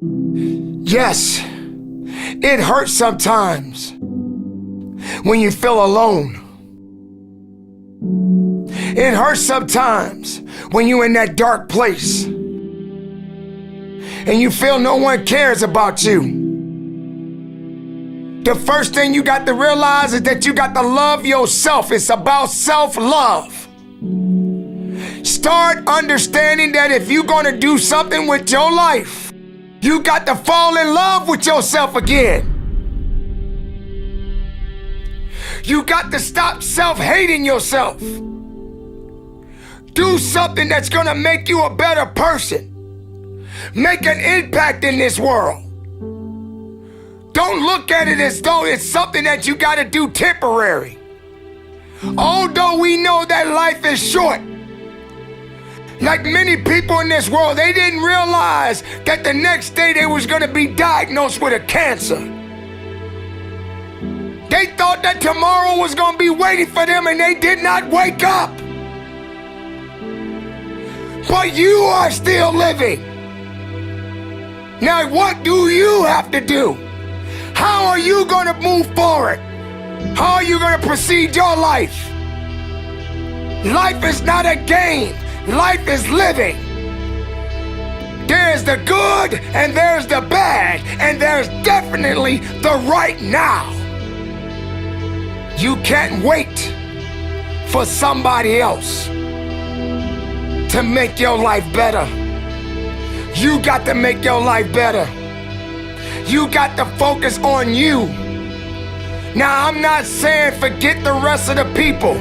Yes, it hurts sometimes when you feel alone. It hurts sometimes when you're in that dark place and you feel no one cares about you. The first thing you got to realize is that you got to love yourself. It's about self-love. Start understanding that if you're going to do something with your life, you got to fall in love with yourself again. You got to stop self-hating yourself. Do something that's going to make you a better person. Make an impact in this world. Don't look at it as though it's something that you got to do temporary. Although we know that life is short, like many people in this world, they didn't realize that the next day they was going to be diagnosed with a cancer. They thought that tomorrow was going to be waiting for them and they did not wake up. But you are still living. Now what do you have to do? How are you going to move forward? How are you going to proceed your life? Life is not a game. Life is living. There's the good and there's the bad, and there's definitely the right now. You can't wait for somebody else to make your life better. You got to make your life better. You got to focus on you. Now, I'm not saying forget the rest of the people,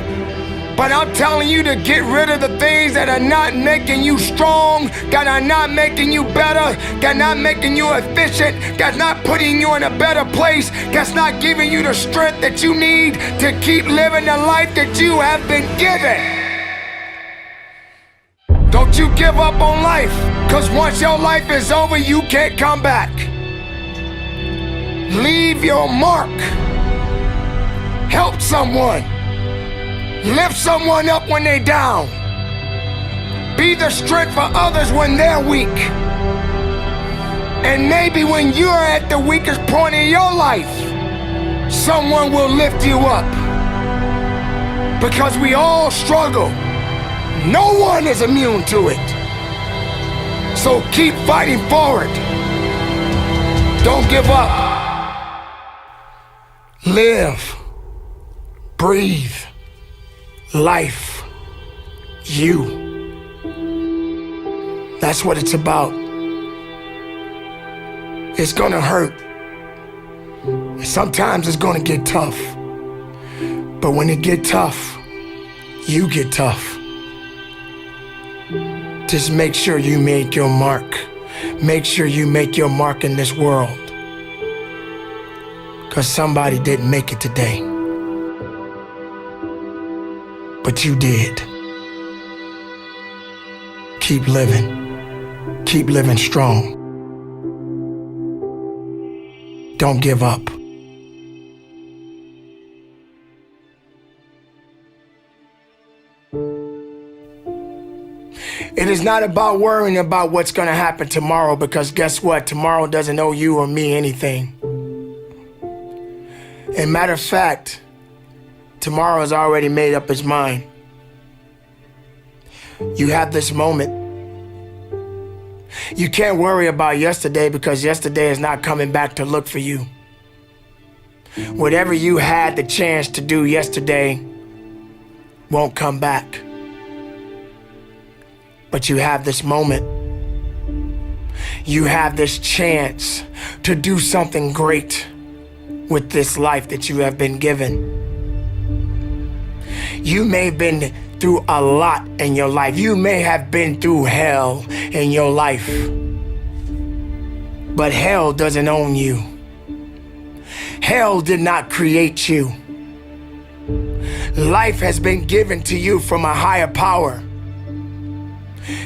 but I'm telling you to get rid of the things that are not making you strong, that are not making you better, that are not making you efficient, that's not putting you in a better place, that's not giving you the strength that you need to keep living the life that you have been given. Don't you give up on life, because once your life is over, you can't come back. Leave your mark. Help someone. Lift someone up when they're down. Be the strength for others when they're weak. And maybe when you're at the weakest point in your life, someone will lift you up. Because we all struggle. No one is immune to it. So keep fighting forward. Don't give up. Live. Breathe. Life. You. That's what it's about. It's gonna hurt. Sometimes it's gonna get tough. But when it get tough, you get tough. Just make sure you make your mark. Make sure you make your mark in this world. Because somebody didn't make it today. But you did. Keep living. Keep living strong. Don't give up. It is not about worrying about what's going to happen tomorrow, because guess what? Tomorrow doesn't owe you or me anything. And matter of fact, tomorrow has already made up its mind. You have this moment. You can't worry about yesterday, because yesterday is not coming back to look for you. Whatever you had the chance to do yesterday won't come back. But you have this moment. You have this chance to do something great with this life that you have been given. You may have been through a lot in your life. You may have been through hell in your life. But hell doesn't own you. Hell did not create you. Life has been given to you from a higher power.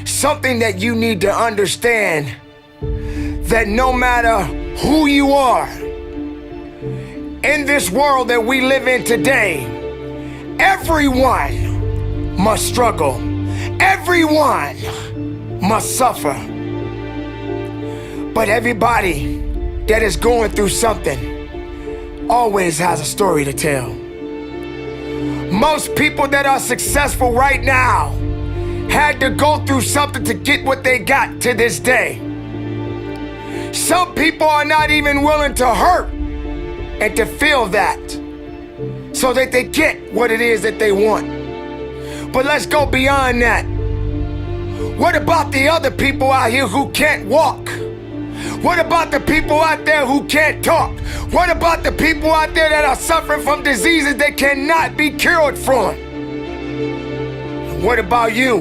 Something that you need to understand, that no matter who you are, in this world that we live in today, everyone must struggle. Everyone must suffer. But everybody that is going through something always has a story to tell. Most people that are successful right now had to go through something to get what they got to this day. Some people are not even willing to hurt and to feel that so that they get what it is that they want. But let's go beyond that. What about the other people out here who can't walk? What about the people out there who can't talk? What about the people out there that are suffering from diseases that cannot be cured from? What about you?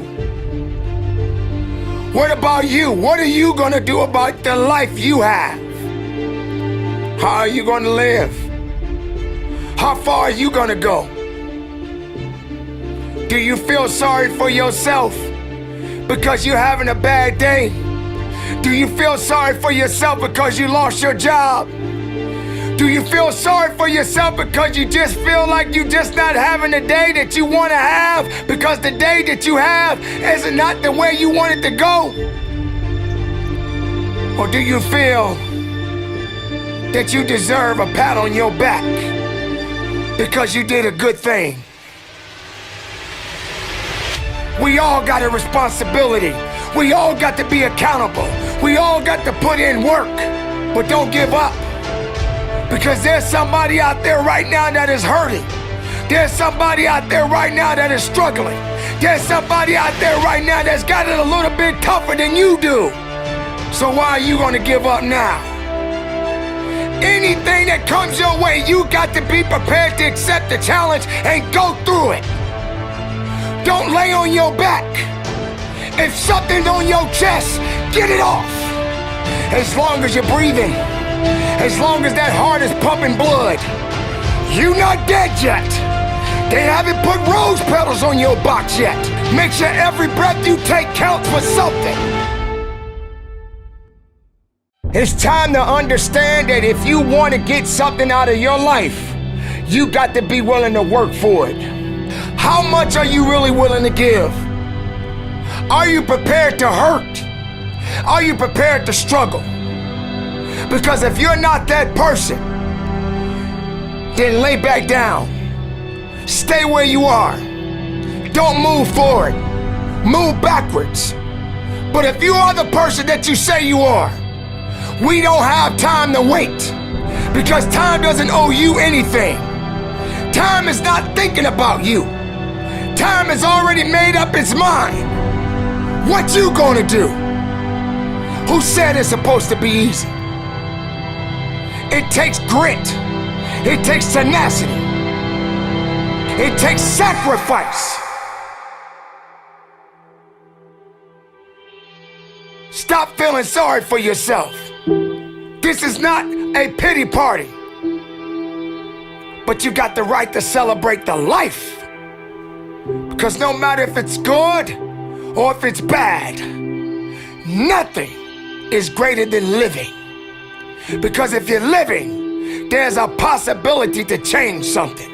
What about you? What are you gonna do about the life you have? How are you gonna live? How far are you gonna go? Do you feel sorry for yourself because you're having a bad day? Do you feel sorry for yourself because you lost your job? Do you feel sorry for yourself because you just feel like you're just not having the day that you want to have because the day that you have is not the way you want it to go? Or do you feel that you deserve a pat on your back because you did a good thing? We all got a responsibility. We all got to be accountable. We all got to put in work, but don't give up. Because there's somebody out there right now that is hurting. There's somebody out there right now that is struggling. There's somebody out there right now that's got it a little bit tougher than you do. So why are you gonna give up now? Anything that comes your way, you got to be prepared to accept the challenge and go through it. Don't lay on your back. If something's on your chest, get it off. As long as you're breathing, as long as that heart is pumping blood, you're not dead yet. They haven't put rose petals on your box yet. Make sure every breath you take counts for something. It's time to understand that if you want to get something out of your life, you got to be willing to work for it. How much are you really willing to give? Are you prepared to hurt? Are you prepared to struggle? Because if you're not that person, then lay back down. Stay where you are. Don't move forward. Move backwards. But if you are the person that you say you are, we don't have time to wait. Because time doesn't owe you anything. Time is not thinking about you. Time has already made up its mind. What you gonna do? Who said it's supposed to be easy? It takes grit. It takes tenacity. It takes sacrifice. Stop feeling sorry for yourself. This is not a pity party. But you got the right to celebrate the life. Because no matter if it's good or if it's bad, nothing is greater than living. Because if you're living, there's a possibility to change something.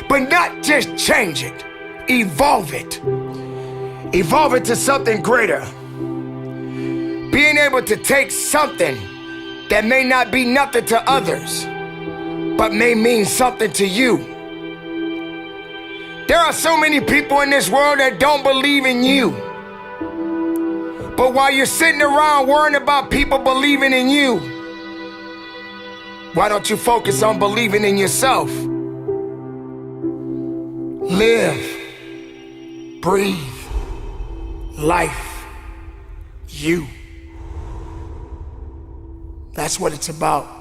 But not just change it, evolve it. Evolve it to something greater. Being able to take something that may not be nothing to others, but may mean something to you. There are so many people in this world that don't believe in you. But while you're sitting around worrying about people believing in you, why don't you focus on believing in yourself? Live, breathe, life, you. That's what it's about.